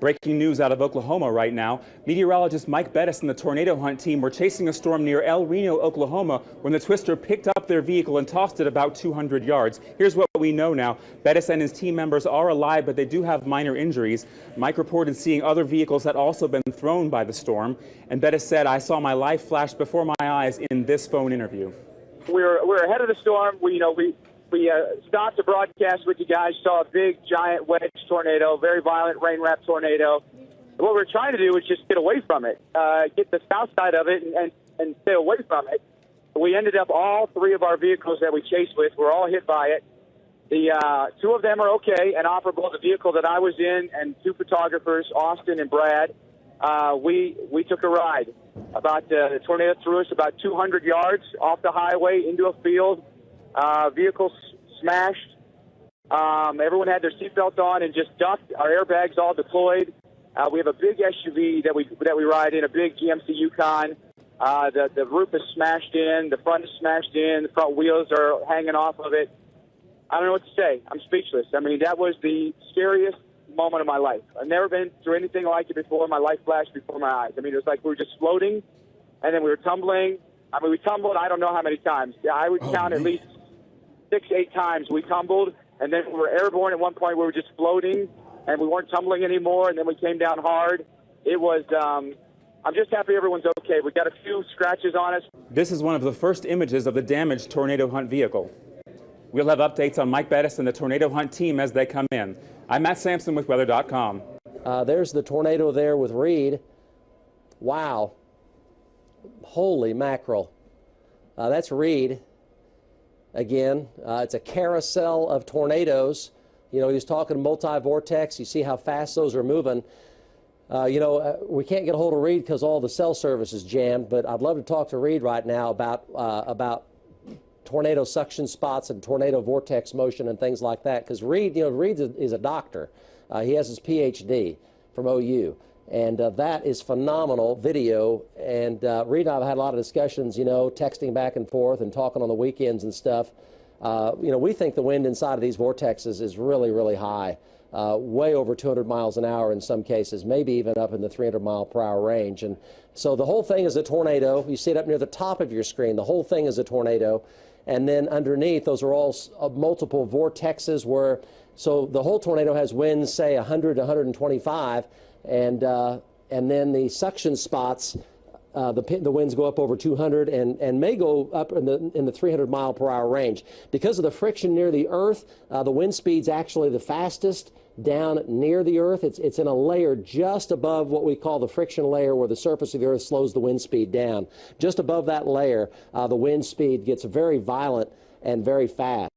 Breaking news out of Oklahoma right now. Meteorologist Mike Bettis and the tornado hunt team were chasing a storm near El Reno, Oklahoma, when the twister picked up their vehicle and tossed it about 200 yards. Here's what we know now. Bettis and his team members are alive, but they do have minor injuries. Mike reported seeing other vehicles had also been thrown by the storm. And Bettis said, "I saw my life flash before my eyes in this phone interview." We're ahead of the storm. We stopped to broadcast with you guys, saw a big, giant wedge tornado, very violent rain-wrapped tornado. What we're trying to do is just get away from it, get the south side of it and stay away from it. We ended up, all three of our vehicles that we chased with were all hit by it. The two of them are okay and operable. The vehicle that I was in and two photographers, Austin and Brad, we took a ride. The tornado threw us about 200 yards off the highway into a field. Vehicles smashed. Everyone had their seatbelts on and just ducked. Our airbags all deployed. We have a big SUV that we ride in, a big GMC Yukon. The roof is smashed in. The front is smashed in. The front wheels are hanging off of it. I don't know what to say. I'm speechless. I mean, that was the scariest moment of my life. I've never been through anything like it before. My life flashed before my eyes. I mean, it was like we were just floating, and then we were tumbling. I mean, we tumbled I don't know how many times. I would count at least 6-8 times we tumbled, and then we were airborne at one point. We were just floating, and we weren't tumbling anymore, and then we came down hard. It was, I'm just happy everyone's okay. We got a few scratches on us. This is one of the first images of the damaged tornado hunt vehicle. We'll have updates on Mike Bettis and the tornado hunt team as they come in. I'm Matt Sampson with weather.com. There's the tornado there with Reed. Wow. Holy mackerel. That's Reed. Again, it's a carousel of tornadoes. You know, he was talking multi-vortex. You see how fast those are moving. We can't get a hold of Reed because all the cell service is jammed, but I'd love to talk to Reed right now about tornado suction spots and tornado vortex motion and things like that, because Reed is a doctor. He has his PhD from OU. And that is phenomenal video. And Reed and I have had a lot of discussions, texting back and forth and talking on the weekends and stuff. We think the wind inside of these vortexes is really, really high, way over 200 miles an hour in some cases, maybe even up in the 300-mile-per-hour range. And so the whole thing is a tornado. You see it up near the top of your screen. The whole thing is a tornado. And then underneath, those are all multiple vortexes so the whole tornado has winds, say, 100 to 125. And then the suction spots, the winds go up over 200 and may go up in the 300-mile-per-hour range. Because of the friction near the earth, the wind speed's actually the fastest down near the earth. It's in a layer just above what we call the friction layer, where the surface of the earth slows the wind speed down. Just above that layer, the wind speed gets very violent and very fast.